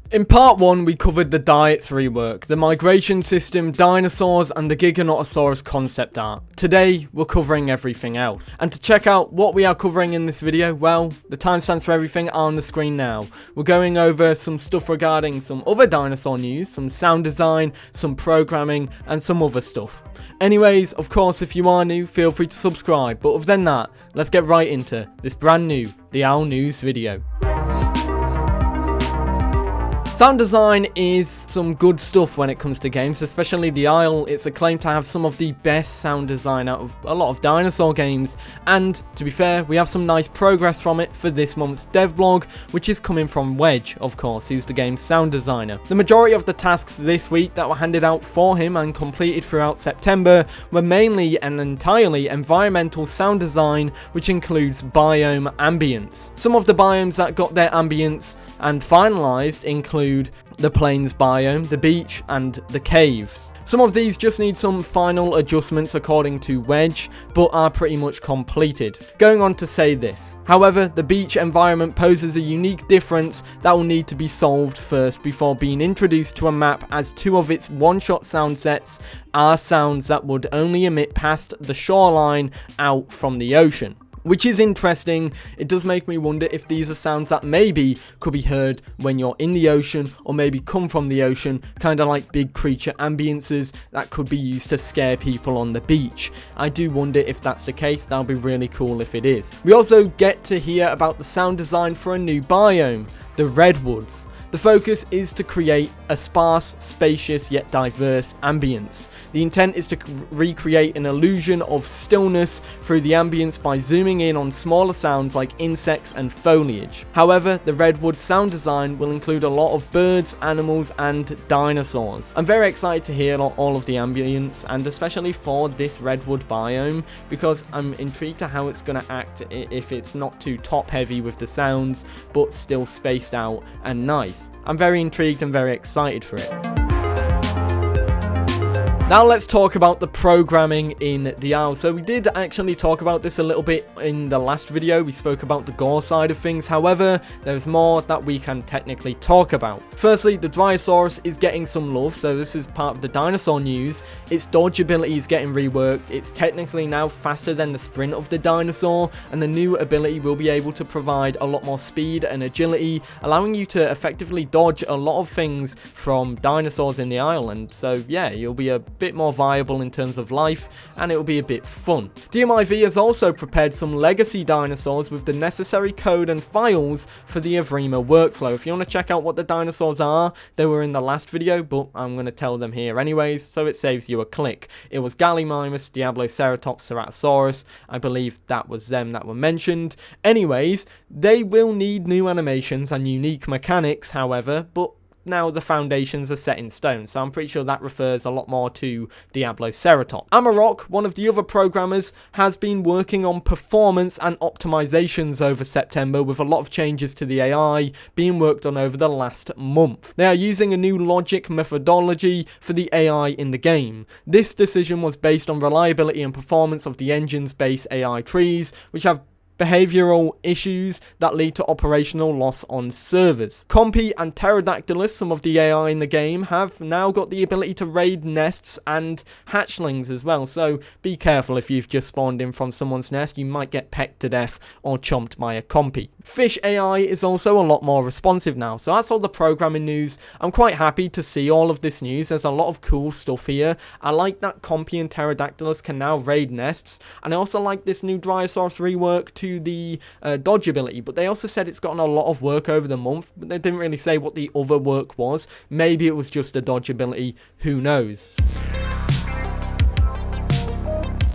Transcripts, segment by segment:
In part 1, we covered the diets rework, the migration system, dinosaurs, and the Giganotosaurus concept art. Today, we're covering everything else. And to check out what we are covering in this video, well, the timestamps for everything are on the screen now. We're going over some stuff regarding some other dinosaur news, some sound design, some programming, and some other stuff. Anyways, of course, if you are new, feel free to subscribe. But other than that, let's get right into this brand new The Owl News video. Sound design is some good stuff when it comes to games, especially the Isle. It's acclaimed to have some of the best sound design out of a lot of dinosaur games, and to be fair, we have some nice progress from it for this month's devblog, which is coming from Wedge, of course, who's the game's sound designer. The majority of the tasks this week that were handed out for him and completed throughout September were mainly and entirely environmental sound design, which includes biome ambience. Some of the biomes that got their ambience and finalized include the plains biome, the beach, and the caves. Some of these just need some final adjustments according to Wedge, but are pretty much completed. Going on to say this, however, the beach environment poses a unique difference that will need to be solved first before being introduced to a map, as two of its one-shot sound sets are sounds that would only emit past the shoreline out from the ocean. Which is interesting. It does make me wonder if these are sounds that maybe could be heard when you're in the ocean, or maybe come from the ocean, kind of like big creature ambiences that could be used to scare people on the beach. I do wonder if that's the case. That'll be really cool if it is. We also get to hear about the sound design for a new biome, the redwoods. The focus is to create a sparse, spacious, yet diverse ambience. The intent is to recreate an illusion of stillness through the ambience by zooming in on smaller sounds like insects and foliage. However, the redwood sound design will include a lot of birds, animals, and dinosaurs. I'm very excited to hear all of the ambience, and especially for this redwood biome, because I'm intrigued to how it's going to act if it's not too top heavy with the sounds, but still spaced out and nice. I'm very intrigued and very excited for it. Now let's talk about the programming in the Owl. So we did actually talk about this a little bit in the last video. We spoke about the gore side of things. However, there's more that we can technically talk about. Firstly, the Dryosaurus is getting some love. So this is part of the dinosaur news. Its dodge ability is getting reworked. It's technically now faster than the sprint of the dinosaur. And the new ability will be able to provide a lot more speed and agility, allowing you to effectively dodge a lot of things from dinosaurs in the island. So yeah, you'll be a bit more viable in terms of life, and it will be a bit fun. DMIV has also prepared some legacy dinosaurs with the necessary code and files for the Evrima workflow. If you want to check out what the dinosaurs are, they were in the last video, but I'm going to tell them here anyways, so it saves you a click. It was Gallimimus, Diabloceratops, Ceratosaurus. I believe that was them that were mentioned. Anyways, they will need new animations and unique mechanics, however, but now the foundations are set in stone, so I'm pretty sure that refers a lot more to Diabloceratops. Amarok, one of the other programmers, has been working on performance and optimizations over September, with a lot of changes to the AI being worked on over the last month. They are using a new logic methodology for the AI in the game. This decision was based on reliability and performance of the engine's base AI trees, which have behavioral issues that lead to operational loss on servers. Compy and Pterodactylus, some of the AI in the game, have now got the ability to raid nests and hatchlings as well, so be careful if you've just spawned in from someone's nest. You might get pecked to death or chomped by a compy. Fish AI is also a lot more responsive now, so that's all the programming news. I'm quite happy to see all of this news. There's a lot of cool stuff here. I like that Compy and Pterodactylus can now raid nests, and I also like this new Dryosaurus rework to the dodge ability, but they also said it's gotten a lot of work over the month, but they didn't really say what the other work was. Maybe it was just a dodge ability, who knows.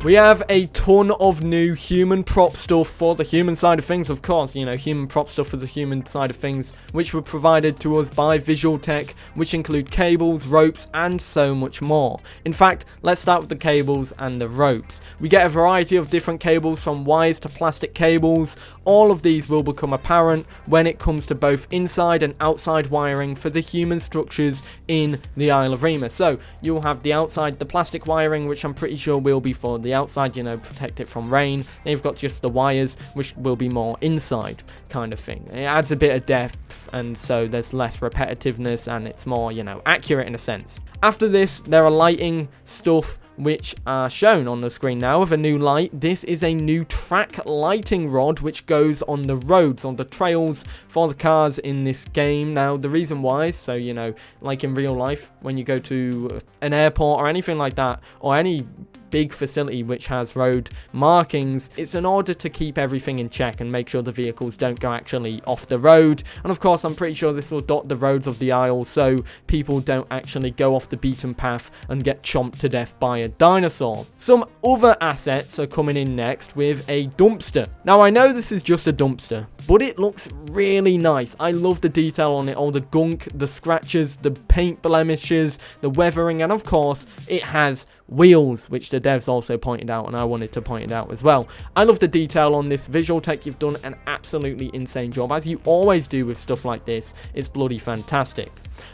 We have a ton of new human prop stuff for the human side of things, of course. You know, human prop stuff for the human side of things, which were provided to us by Visual Tech, which include cables, ropes, and so much more. In fact, let's start with the cables and the ropes. We get a variety of different cables, from wires to plastic cables. All of these will become apparent when it comes to both inside and outside wiring for the human structures in the Isle of Evrima. So you'll have the outside, the plastic wiring, which I'm pretty sure will be for the outside, you know, protect it from rain. Then you've got just the wires, which will be more inside kind of thing. It adds a bit of depth and so there's less repetitiveness and it's more, you know, accurate in a sense. After this, there are lighting stuff which are shown on the screen now with a new light. This is a new track lighting rod which goes on the roads, on the trails for the cars in this game. Now, the reason why, so, you know, like in real life, when you go to an airport or anything like that, or any big facility which has road markings, it's in order to keep everything in check and make sure the vehicles don't go actually off the road. And of course, I'm pretty sure this will dot the roads of the aisle so people don't actually go off the beaten path and get chomped to death by a dinosaur. Some other assets are coming in next with a dumpster. Now, I know this is just a dumpster, but it looks really nice. I love the detail on it, all the gunk, the scratches, the paint blemishes, the weathering, and of course, it has wheels, which the devs also pointed out, and I wanted to point it out as well. I love the detail on this. Visual Tech, you've done an absolutely insane job, as you always do with stuff like this. It's bloody fantastic.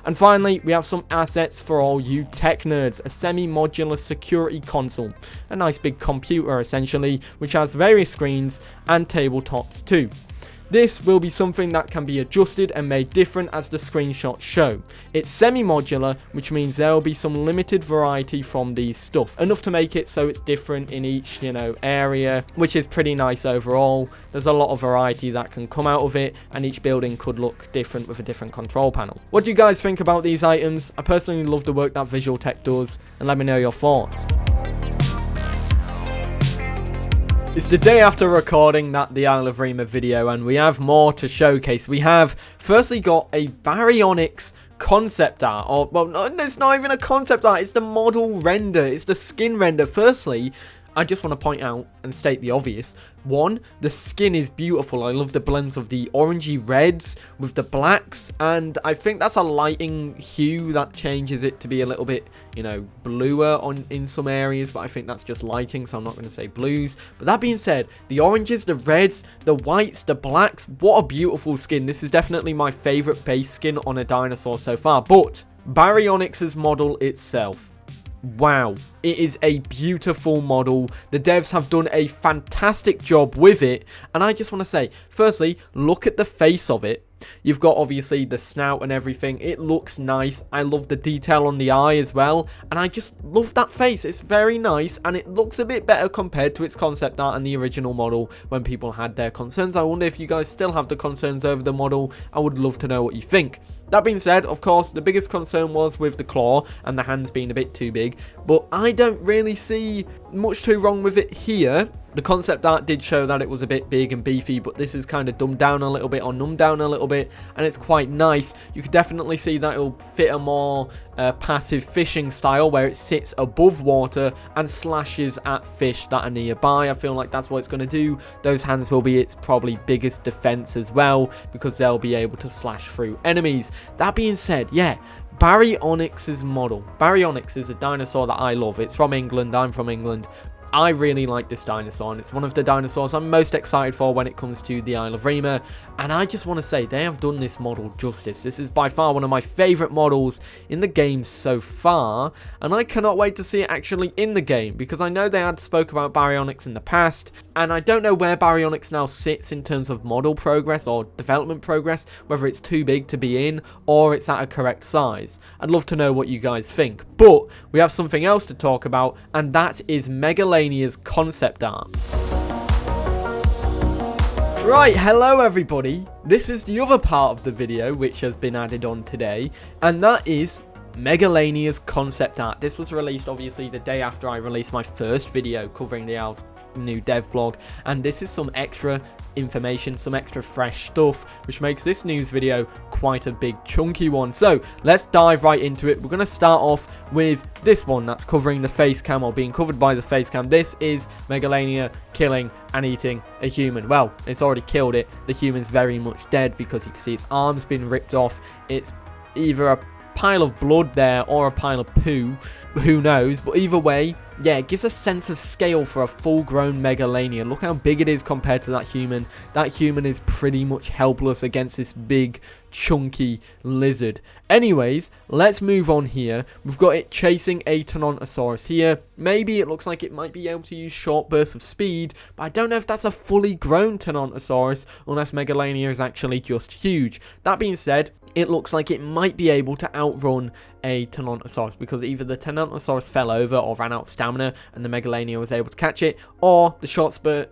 And finally, we have some assets for all you tech nerds. A semi-modular security console, a nice big computer essentially, which has various screens and tabletops too. This will be something that can be adjusted and made different as the screenshots show. It's semi-modular, which means there will be some limited variety from these stuff. Enough to make it so it's different in each, you know, area, which is pretty nice overall. There's a lot of variety that can come out of it, and each building could look different with a different control panel. What do you guys think about these items? I personally love the work that Visual Tech does, and let me know your thoughts. It's the day after recording the Isle of Evrima video, and we have more to showcase. We have firstly got a Baryonyx concept art, or, well, no, it's not even a concept art, it's the model render, it's the skin render. Firstly, I just want to point out and state the obvious. One, the skin is beautiful. I love the blends of the orangey reds with the blacks, and I think that's a lighting hue that changes it to be a little bit, you know, bluer in some areas, but I think that's just lighting, so I'm not going to say blues. But that being said, the oranges, the reds, the whites, the blacks, what a beautiful skin. This is definitely my favorite base skin on a dinosaur so far. But Baryonyx's model itself, wow, it is a beautiful model. The devs have done a fantastic job with it, and I just want to say, firstly, look at the face of it. You've got obviously the snout and everything. It looks nice. I love the detail on the eye as well, and I just love that face. It's very nice, and it looks a bit better compared to its concept art and the original model when people had their concerns. I wonder if you guys still have the concerns over the model. I would love to know what you think. That being said, of course, the biggest concern was with the claw and the hands being a bit too big, but I don't really see much too wrong with it here. The concept art did show that it was a bit big and beefy, but this is kind of dumbed down a little bit or numbed down a little bit, and it's quite nice. You could definitely see that it will fit a more passive fishing style where it sits above water and slashes at fish that are nearby. I feel like that's what it's going to do. Those hands will be its probably biggest defense as well, because they'll be able to slash through enemies. That being said, yeah, Baryonyx's model. Baryonyx is a dinosaur that I love. It's from England. I'm from England. I really like this dinosaur, and it's one of the dinosaurs I'm most excited for when it comes to the Isle of Evrima. And I just want to say, they have done this model justice. This is by far one of my favorite models in the game so far, and I cannot wait to see it actually in the game, because I know they had spoke about Baryonyx in the past, and I don't know where Baryonyx now sits in terms of model progress or development progress, whether it's too big to be in or it's at a correct size. I'd love to know what you guys think. But we have something else to talk about, and that is Megalania's concept art. Right, hello everybody. This is the other part of the video which has been added on today, and that is Megalania's concept art. This was released obviously the day after I released my first video covering the Owl's new dev blog, and this is some extra information, some extra fresh stuff, which makes this news video quite a big chunky one. So let's dive right into it. We're going to start off with this one that's covering the face cam, or being covered by the face cam. This is Megalania killing and eating a human. Well, it's already killed it. The human's very much dead, because you can see its arms been ripped off. It's either a pile of blood there or a pile of poo, who knows, but either way, yeah, it gives a sense of scale for a full-grown Megalania. Look how big it is compared to that human. That human is pretty much helpless against this big, chunky lizard. Anyways, let's move on here. We've got it chasing a Tyrannosaurus here. Maybe it looks like it might be able to use short bursts of speed, but I don't know if that's a fully grown Tyrannosaurus unless Megalania is actually just huge. That being said, it looks like it might be able to outrun a Tyrannosaurus because either the Tyrannosaurus fell over or ran out of stamina and the Megalania was able to catch it, or the short spurt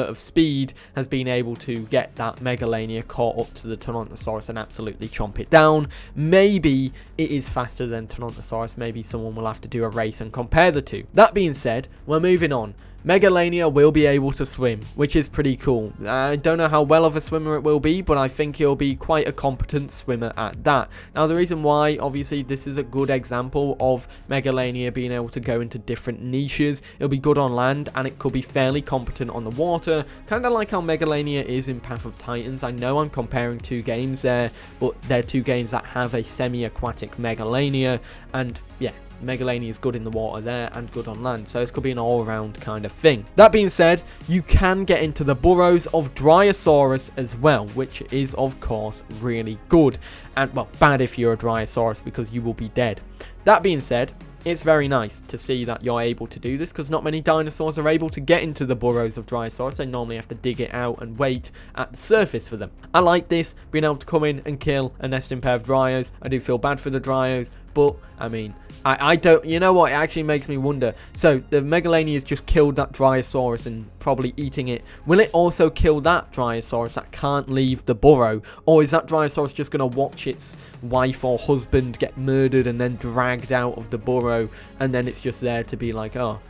of speed has been able to get that Megalania caught up to the Tyrannosaurus and absolutely chomp it down. Maybe it is faster than Tyrannosaurus. Maybe someone will have to do a race and compare the two. That being said, we're moving on. Megalania will be able to swim, which is pretty cool. I don't know how well of a swimmer it will be, but I think he'll be quite a competent swimmer at that. Now, the reason why, obviously, this is a good example of Megalania being able to go into different niches. It'll be good on land, and it could be fairly competent on the water, kind of like how Megalania is in Path of Titans. I know I'm comparing two games there, but they're two games that have a semi-aquatic Megalania, and yeah, Megalania is good in the water there and good on land, so this could be an all-round kind of thing. That being said, you can get into the burrows of Dryosaurus as well, which is of course really good, and well, bad if you're a Dryosaurus because you will be dead. That being said, it's very nice to see that you're able to do this because not many dinosaurs are able to get into the burrows of Dryosaurus. They normally have to dig it out and wait at the surface for them. I like this, being able to come in and kill a nesting pair of Dryos. I do feel bad for the Dryos, but I mean, I don't, you know what, it actually makes me wonder. So the Megalania has just killed that Dryosaurus and probably eating it. Will it also kill that Dryosaurus that can't leave the burrow? Or is that Dryosaurus just going to watch its wife or husband get murdered and then dragged out of the burrow, and then it's just there to be like, oh,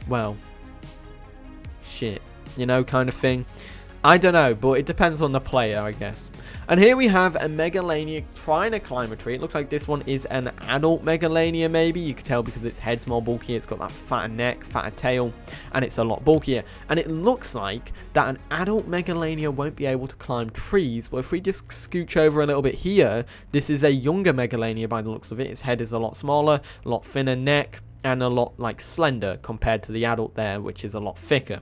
well, shit, you know, kind of thing? I don't know, but it depends on the player, I guess. And here we have a Megalania trying to climb a tree. It looks like this one is an adult Megalania, maybe. You can tell because its head's more bulky. It's got that fatter neck, fatter tail, and it's a lot bulkier. And it looks like that an adult Megalania won't be able to climb trees. But if we just scooch over a little bit here, this is a younger Megalania by the looks of it. Its head is a lot smaller, a lot thinner neck, and a lot like slender compared to the adult there, which is a lot thicker.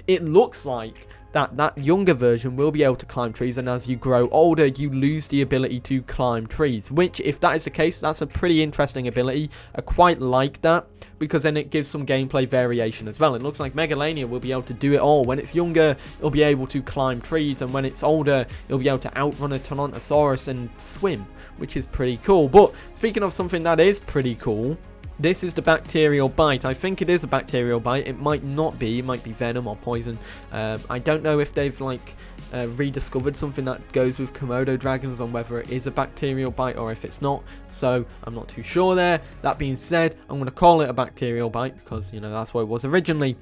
It looks like that younger version will be able to climb trees, and as you grow older you lose the ability to climb trees, which if that is the case, that's a pretty interesting ability. I quite like that because then it gives some gameplay variation as well. It looks like Megalania will be able to do it all. When it's younger, it'll be able to climb trees, and when it's older, it'll be able to outrun a Tyrannosaurus and swim, which is pretty cool. But speaking of something that is pretty cool, this is the bacterial bite. I think it is a bacterial bite. It might not be. It might be venom or poison. I don't know if they've like rediscovered something that goes with Komodo dragons on whether it is a bacterial bite or if it's not. So I'm not too sure there. That being said, I'm going to call it a bacterial bite because, you know, that's what it was originally.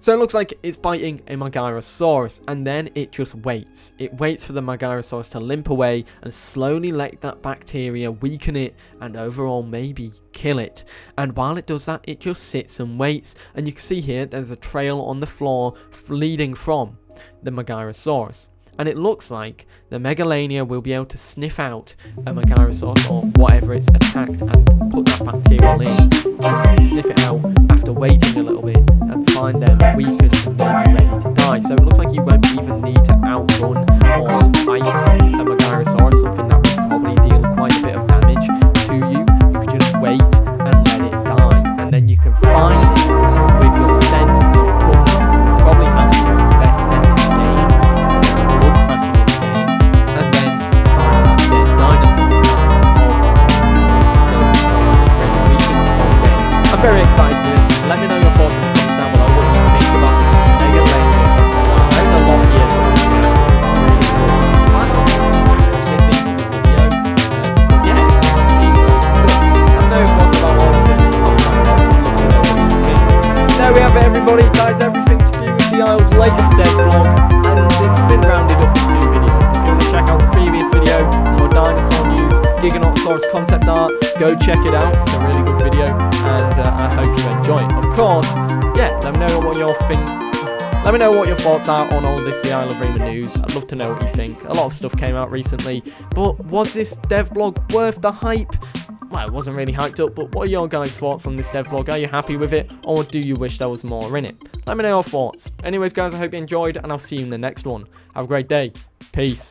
So it looks like it's biting a Megarosaurus, and then it just waits. It waits for the Megarosaurus to limp away and slowly let that bacteria weaken it and overall maybe kill it. And while it does that, it just sits and waits. And you can see here there's a trail on the floor leading from the Megarosaurus. And it looks like the Megalania will be able to sniff out a Megarosaurus or whatever it's attacked and put that bacterial in and sniff it out after waiting a little bit and find them weakened and maybe ready to die. So it looks like you won't even need to outrun or fight a Megarosaurus, something that would probably deal quite a bit of damage to you. You could just wait and let it die. And then you can find it with your scent. Probably have some of the best scent in the game. There's a blood tracking in the game. And then find that dead dinosaur. That's also really weakened. I'm very excited for this. Let me know your thoughts in the comments down below. What do you think about this Megalania concept? There's a lot here to look at. It's really cool. I don't think I'm going to watch this into the video. Because yeah, it's not like really nice stuff. Let me know your thoughts about all of this in the comments down below. I'd love to know what you think. There we have it, everybody. That is everything to do with the Isle's latest devblog, and it's been rounded up in 2 videos. If you want to check out the previous video, more dinosaur news, Giganotosaurus concept art, go check it out. It's a really good video, and I hope you enjoy it. Of course, yeah, let me know what your Let me know what your thoughts are on all this The Isle of Evrima news. I'd love to know what you think. A lot of stuff came out recently, but was this devblog worth the hype? well, it wasn't really hyped up, but what are your guys' thoughts on this devblog? Are you happy with it, or do you wish there was more in it? Let me know your thoughts. Anyways, guys, I hope you enjoyed, and I'll see you in the next one. Have a great day. Peace.